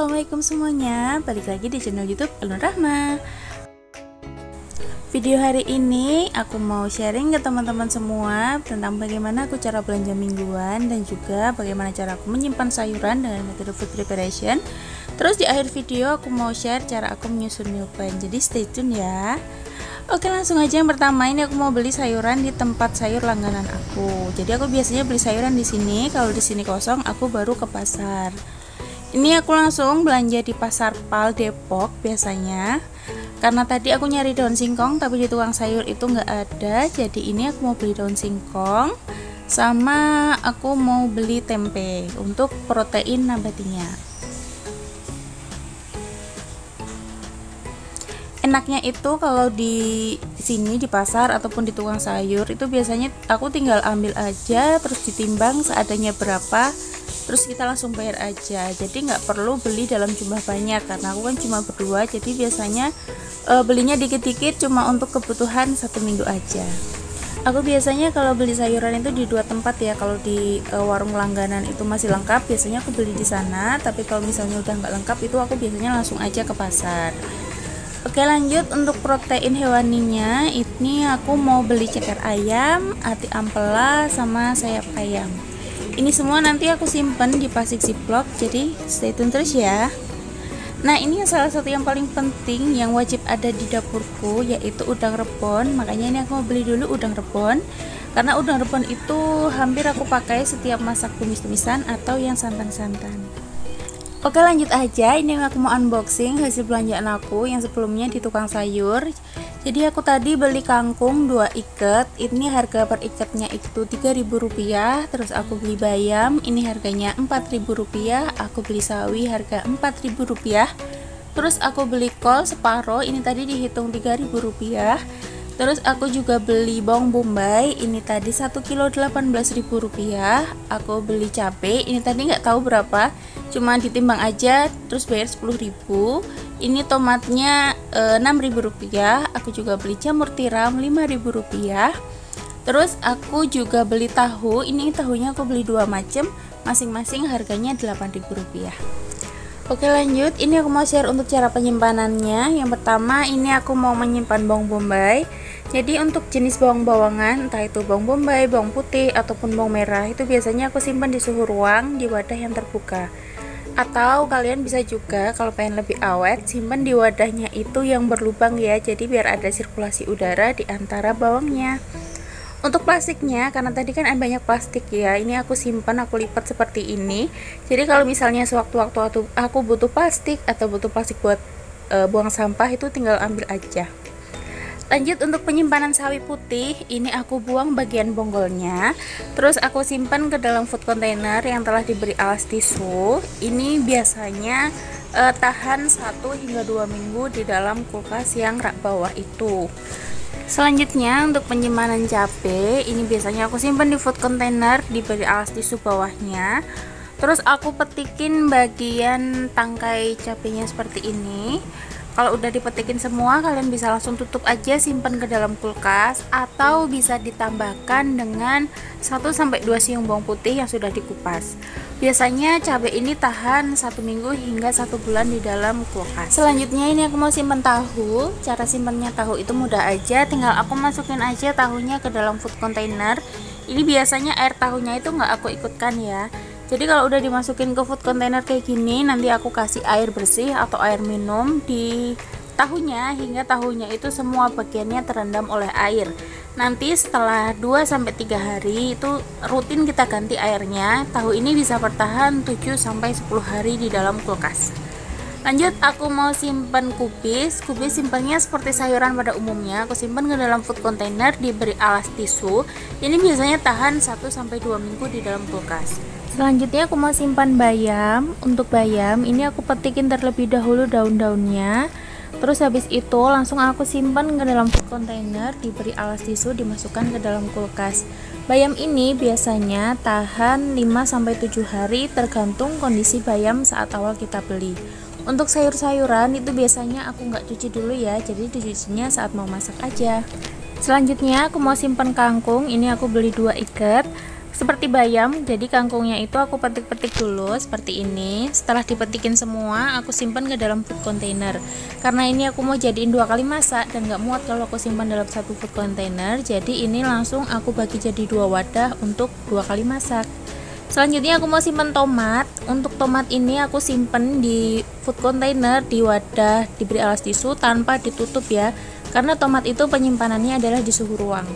assalamualaikum semuanya. Balik lagi di channel YouTube Alun Rahma. Video hari ini aku mau sharing ke teman-teman semua tentang bagaimana aku cara belanja mingguan dan juga bagaimana cara aku menyimpan sayuran dengan metode food preparation. Terus di akhir video aku mau share cara aku menyusun meal plan. Jadi stay tune ya. Oke, langsung aja. Yang pertama, ini aku mau beli sayuran di tempat sayur langganan aku. Jadi aku biasanya beli sayuran di sini. Kalau di sini kosong, aku baru ke pasar. Ini aku langsung belanja di Pasar Pal Depok biasanya. Karena tadi aku nyari daun singkong tapi di tukang sayur itu nggak ada. Jadi ini aku mau beli daun singkong sama aku mau beli tempe untuk protein nabatinya. Enaknya itu kalau di sini di pasar ataupun di tukang sayur itu biasanya aku tinggal ambil aja terus ditimbang seadanya berapa, terus kita langsung bayar aja. Jadi nggak perlu beli dalam jumlah banyak karena aku kan cuma berdua, jadi biasanya belinya dikit-dikit cuma untuk kebutuhan 1 minggu aja. Aku biasanya kalau beli sayuran itu di 2 tempat ya. Kalau di warung langganan itu masih lengkap, biasanya aku beli di sana. Tapi kalau misalnya udah nggak lengkap itu aku biasanya langsung aja ke pasar. Oke, lanjut untuk protein hewaninya. Ini aku mau beli ceker ayam, ati ampela, sama sayap ayam. Ini semua nanti aku simpan di plastik ziplock, jadi stay tune terus ya. Nah, ini salah satu yang paling penting yang wajib ada di dapurku, yaitu udang rebon. Makanya ini aku mau beli dulu udang rebon, karena udang rebon itu hampir aku pakai setiap masak tumis-tumisan atau yang santan-santan. Oke, lanjut aja. Ini yang aku mau unboxing hasil belanjaan aku yang sebelumnya di tukang sayur. Jadi aku tadi beli kangkung 2 ikat. Ini harga per ikatnya itu Rp3.000. Terus aku beli bayam, ini harganya Rp4.000. Aku beli sawi harga Rp4.000. Terus aku beli kol separuh, ini tadi dihitung Rp3.000. Terus aku juga beli bawang bombay, ini tadi 1 kilo Rp18.000. Aku beli cabai, ini tadi nggak tahu berapa, cuma ditimbang aja terus bayar Rp10.000. Ini tomatnya Rp6.000. Aku juga beli jamur tiram Rp5.000. Terus aku juga beli tahu, ini tahunya aku beli 2 macam, masing-masing harganya Rp8.000. Oke, lanjut. Ini aku mau share untuk cara penyimpanannya. Yang pertama, ini aku mau menyimpan bawang bombay. Jadi untuk jenis bawang-bawangan, entah itu bawang bombay, bawang putih ataupun bawang merah, itu biasanya aku simpan di suhu ruang di wadah yang terbuka. Atau kalian bisa juga kalau pengen lebih awet, simpan di wadahnya itu yang berlubang ya. Jadi biar ada sirkulasi udara di antara bawangnya. Untuk plastiknya, karena tadi kan ada banyak plastik ya, ini aku simpan, aku lipat seperti ini. Jadi kalau misalnya sewaktu-waktu aku butuh plastik atau butuh plastik buat buang sampah, itu tinggal ambil aja. Lanjut untuk penyimpanan sawi putih, ini aku buang bagian bonggolnya. Terus aku simpan ke dalam food container yang telah diberi alas tisu. Ini biasanya tahan 1 hingga 2 minggu di dalam kulkas yang rak bawah itu. Selanjutnya untuk penyimpanan cabai, ini biasanya aku simpan di food container diberi alas tisu bawahnya. Terus aku petikin bagian tangkai cabainya seperti ini. Kalau udah dipetikin semua, kalian bisa langsung tutup aja, simpan ke dalam kulkas, atau bisa ditambahkan dengan 1-2 siung bawang putih yang sudah dikupas. Biasanya cabai ini tahan 1 minggu hingga 1 bulan di dalam kulkas. Selanjutnya ini aku mau simpan tahu. Cara simpannya tahu itu mudah aja, tinggal aku masukin aja tahunya ke dalam food container. Ini biasanya air tahunya itu nggak aku ikutkan ya. Jadi kalau udah dimasukin ke food container kayak gini, nanti aku kasih air bersih atau air minum di tahunya hingga tahunya itu semua bagiannya terendam oleh air. Nanti setelah 2-3 hari itu rutin kita ganti airnya. Tahu ini bisa bertahan 7-10 hari di dalam kulkas. Lanjut, aku mau simpan kubis. Kubis simpannya seperti sayuran pada umumnya. Aku simpan ke dalam food container diberi alas tisu. Ini biasanya tahan 1-2 minggu di dalam kulkas. Selanjutnya aku mau simpan bayam. Untuk bayam ini aku petikin terlebih dahulu daun-daunnya. Terus habis itu langsung aku simpan ke dalam food container diberi alas tisu, dimasukkan ke dalam kulkas. Bayam ini biasanya tahan 5-7 hari tergantung kondisi bayam saat awal kita beli. Untuk sayur-sayuran itu biasanya aku nggak cuci dulu ya, jadi dicucinya saat mau masak aja. Selanjutnya aku mau simpan kangkung. Ini aku beli 2 ikat. seperti bayam. Jadi kangkungnya itu aku petik-petik dulu seperti ini. Setelah dipetikin semua, aku simpan ke dalam food container. Karena ini aku mau jadiin 2 kali masak dan gak muat kalau aku simpan dalam satu food container, jadi ini langsung aku bagi jadi 2 wadah untuk 2 kali masak. Selanjutnya aku mau simpan tomat. Untuk tomat ini aku simpan di food container di wadah diberi alas tisu tanpa ditutup ya, karena tomat itu penyimpanannya adalah di suhu ruang.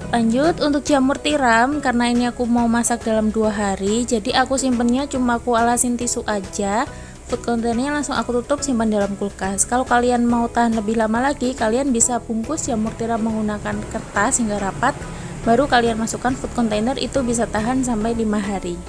Lanjut untuk jamur tiram, karena ini aku mau masak dalam 2 hari, jadi aku simpennya cuma aku alasin tisu aja. Food containernya langsung aku tutup, simpan dalam kulkas. Kalau kalian mau tahan lebih lama lagi, kalian bisa bungkus jamur tiram menggunakan kertas hingga rapat, baru kalian masukkan food container, itu bisa tahan sampai 5 hari.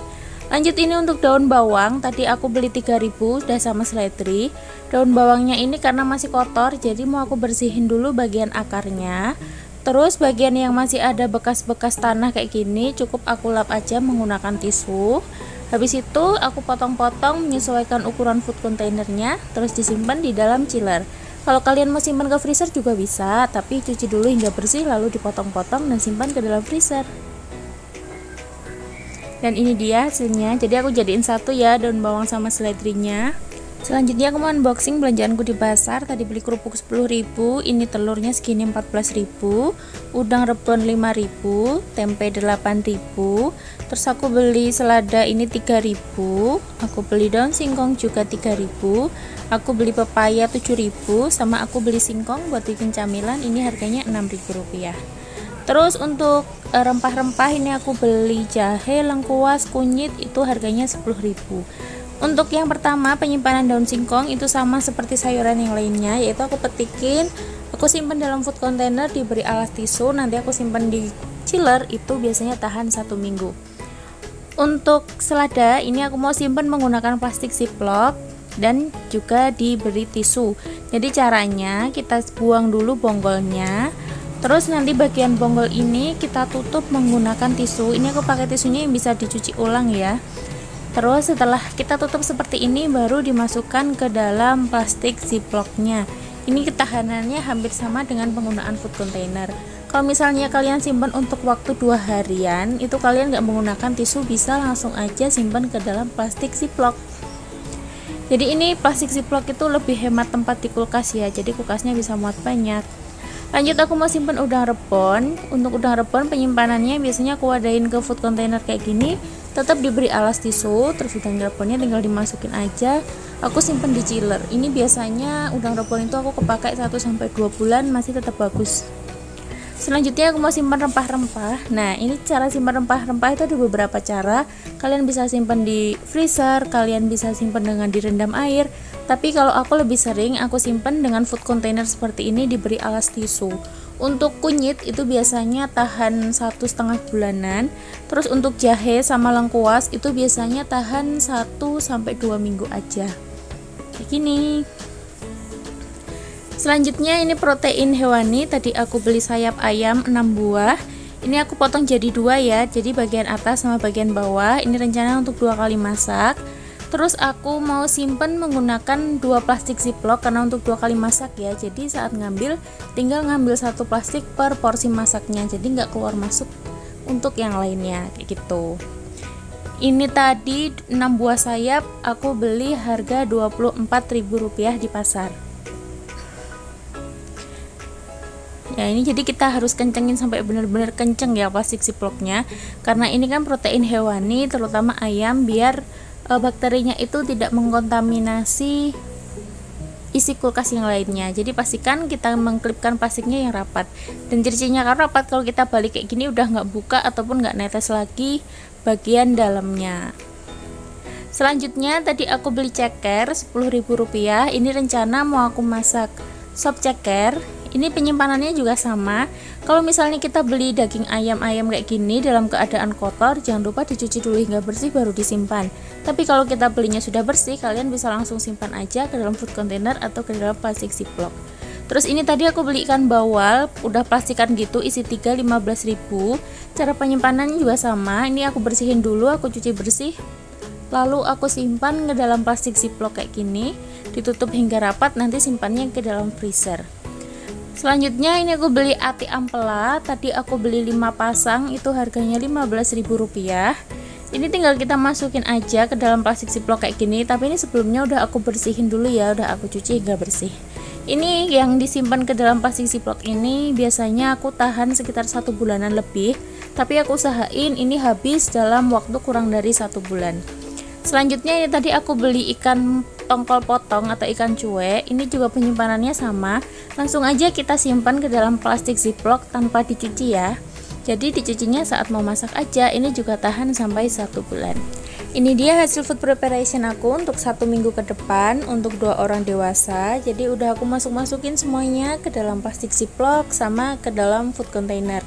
Lanjut ini untuk daun bawang, tadi aku beli 3000 udah sama seledri. Daun bawangnya ini karena masih kotor, jadi mau aku bersihin dulu bagian akarnya. Terus bagian yang masih ada bekas-bekas tanah kayak gini cukup aku lap aja menggunakan tisu. Habis itu aku potong-potong menyesuaikan ukuran food containernya, terus disimpan di dalam chiller. Kalau kalian mau simpan ke freezer juga bisa, tapi cuci dulu hingga bersih lalu dipotong-potong dan simpan ke dalam freezer. Dan ini dia hasilnya, jadi aku jadiin satu ya daun bawang sama seledrinya. Selanjutnya aku mau unboxing belanjaanku di pasar. Tadi beli kerupuk 10.000, ini telurnya segini 14.000, udang rebon 5.000, tempe 8.000. Terus aku beli selada ini 3.000, aku beli daun singkong juga 3.000, aku beli pepaya 7.000, sama aku beli singkong buat bikin camilan, ini harganya 6.000 rupiah. Terus untuk rempah-rempah ini aku beli jahe, lengkuas, kunyit, itu harganya 10.000. Untuk yang pertama penyimpanan daun singkong itu sama seperti sayuran yang lainnya, yaitu aku petikin, aku simpan dalam food container diberi alas tisu, nanti aku simpan di chiller, itu biasanya tahan 1 minggu. Untuk selada ini aku mau simpan menggunakan plastik ziplock dan juga diberi tisu. Jadi caranya kita buang dulu bonggolnya, terus nanti bagian bonggol ini kita tutup menggunakan tisu. Ini aku pakai tisunya yang bisa dicuci ulang ya. Terus setelah kita tutup seperti ini, baru dimasukkan ke dalam plastik ziplocknya. Ini ketahanannya hampir sama dengan penggunaan food container. Kalau misalnya kalian simpan untuk waktu 2 harian, itu kalian nggak menggunakan tisu, bisa langsung aja simpan ke dalam plastik ziplock. Jadi ini plastik ziplock itu lebih hemat tempat di kulkas ya, jadi kulkasnya bisa muat banyak. Lanjut aku mau simpan udang rebon. Untuk udang rebon penyimpanannya biasanya aku wadahin ke food container kayak gini, tetap diberi alas tisu, terus udang rebonnya tinggal dimasukin aja. Aku simpan di chiller. Ini biasanya udang rebon itu aku kepakai 1-2 bulan masih tetap bagus. Selanjutnya aku mau simpan rempah-rempah. Nah, ini cara simpan rempah-rempah itu ada beberapa cara. Kalian bisa simpan di freezer, kalian bisa simpan dengan direndam air. Tapi kalau aku lebih sering aku simpan dengan food container seperti ini diberi alas tisu. Untuk kunyit itu biasanya tahan 1,5 bulanan. Terus untuk jahe sama lengkuas itu biasanya tahan 1-2 minggu aja. Kayak gini. Selanjutnya ini protein hewani. Tadi aku beli sayap ayam 6 buah. Ini aku potong jadi 2 ya. Jadi bagian atas sama bagian bawah. Ini rencana untuk 2 kali masak. Terus aku mau simpen menggunakan 2 plastik ziplock karena untuk 2 kali masak ya. Jadi saat ngambil tinggal ngambil 1 plastik per porsi masaknya. Jadi nggak keluar masuk untuk yang lainnya kayak gitu. Ini tadi 6 buah sayap aku beli harga Rp24.000 di pasar. Ya, ini jadi kita harus kencengin sampai benar-benar kenceng ya plastik ziplocknya, karena ini kan protein hewani terutama ayam, biar bakterinya itu tidak mengkontaminasi isi kulkas yang lainnya. Jadi pastikan kita mengklipkan plastiknya yang rapat, dan ciri-cirinya kan rapat kalau kita balik kayak gini udah nggak buka ataupun nggak netes lagi bagian dalamnya. Selanjutnya tadi aku beli ceker Rp10.000. Ini rencana mau aku masak sop ceker. Ini penyimpanannya juga sama. Kalau misalnya kita beli daging ayam kayak gini dalam keadaan kotor, jangan lupa dicuci dulu hingga bersih baru disimpan. Tapi kalau kita belinya sudah bersih, kalian bisa langsung simpan aja ke dalam food container atau ke dalam plastik ziplock. Terus ini tadi aku beli ikan bawal, udah plastikan gitu, isi 3 15.000. Cara penyimpanannya juga sama. Ini aku bersihin dulu, aku cuci bersih, lalu aku simpan ke dalam plastik ziplock kayak gini, ditutup hingga rapat, nanti simpannya ke dalam freezer. Selanjutnya ini aku beli ati ampela. Tadi aku beli 5 pasang, itu harganya Rp15.000. Ini tinggal kita masukin aja ke dalam plastik ziplock kayak gini. Tapi ini sebelumnya udah aku bersihin dulu ya, udah aku cuci hingga bersih. Ini yang disimpan ke dalam plastik ziplock ini biasanya aku tahan sekitar 1 bulanan lebih. Tapi aku usahain ini habis dalam waktu kurang dari 1 bulan. Selanjutnya ini tadi aku beli ikan tongkol potong atau ikan cuek. Ini juga penyimpanannya sama, langsung aja kita simpan ke dalam plastik ziplock tanpa dicuci ya. Jadi dicucinya saat mau masak aja. Ini juga tahan sampai 1 bulan. Ini dia hasil food preparation aku untuk 1 minggu ke depan untuk 2 orang dewasa. Jadi udah aku masukin semuanya ke dalam plastik ziplock sama ke dalam food container.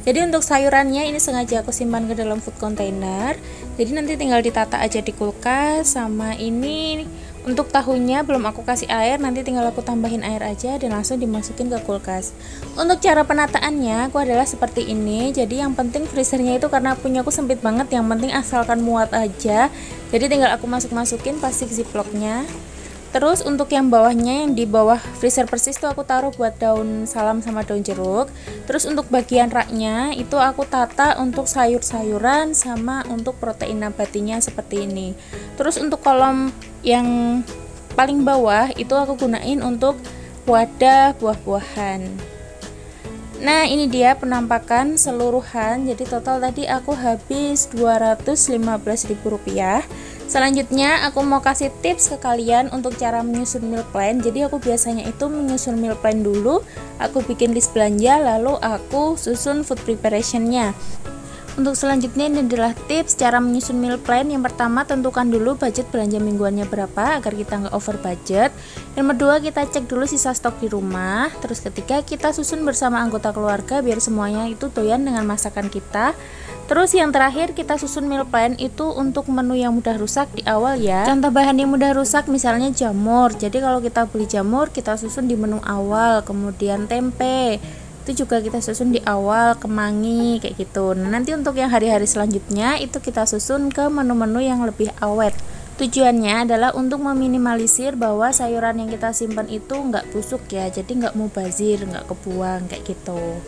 Jadi untuk sayurannya ini sengaja aku simpan ke dalam food container. Jadi nanti tinggal ditata aja di kulkas. Sama ini untuk tahunya belum aku kasih air, nanti tinggal aku tambahin air aja dan langsung dimasukin ke kulkas. Untuk cara penataannya aku adalah seperti ini. Jadi yang penting freezernya itu karena punya aku sempit banget, yang penting asalkan muat aja. Jadi tinggal aku masukin plastik ziplocknya. Terus untuk yang bawahnya, yang di bawah freezer persis tuh aku taruh buat daun salam sama daun jeruk. Terus untuk bagian raknya itu aku tata untuk sayur-sayuran sama untuk protein nabatinya seperti ini. Terus untuk kolom yang paling bawah itu aku gunain untuk wadah buah-buahan. Nah ini dia penampakan seluruhan. Jadi total tadi aku habis Rp215.000. Selanjutnya aku mau kasih tips ke kalian untuk cara menyusun meal plan. Jadi aku biasanya itu menyusun meal plan dulu, aku bikin list belanja, lalu aku susun food preparationnya. Untuk selanjutnya ini adalah tips cara menyusun meal plan. Yang pertama, tentukan dulu budget belanja mingguannya berapa agar kita nggak over budget. Yang kedua, kita cek dulu sisa stok di rumah. Terus ketiga, kita susun bersama anggota keluarga biar semuanya itu doyan dengan masakan kita. Terus yang terakhir, kita susun meal plan itu untuk menu yang mudah rusak di awal ya. Contoh bahan yang mudah rusak misalnya jamur. Jadi kalau kita beli jamur, kita susun di menu awal. Kemudian tempe itu juga kita susun di awal, kemangi kayak gitu. Nah, nanti untuk yang hari-hari selanjutnya itu kita susun ke menu-menu yang lebih awet. Tujuannya adalah untuk meminimalisir bahwa sayuran yang kita simpan itu nggak busuk ya, jadi nggak mubazir, nggak kebuang kayak gitu.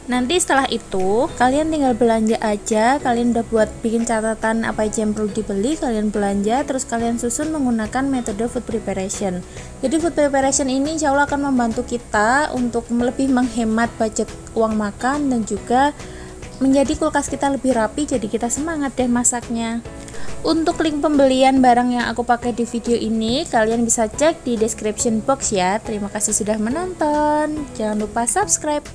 Nanti setelah itu kalian tinggal belanja aja. Kalian udah buat bikin catatan apa aja yang perlu dibeli, kalian belanja, terus kalian susun menggunakan metode food preparation. Jadi food preparation ini insya Allah akan membantu kita untuk lebih menghemat budget uang makan dan juga menjadi kulkas kita lebih rapi, jadi kita semangat deh masaknya. Untuk link pembelian barang yang aku pakai di video ini kalian bisa cek di description box ya. Terima kasih sudah menonton, jangan lupa subscribe.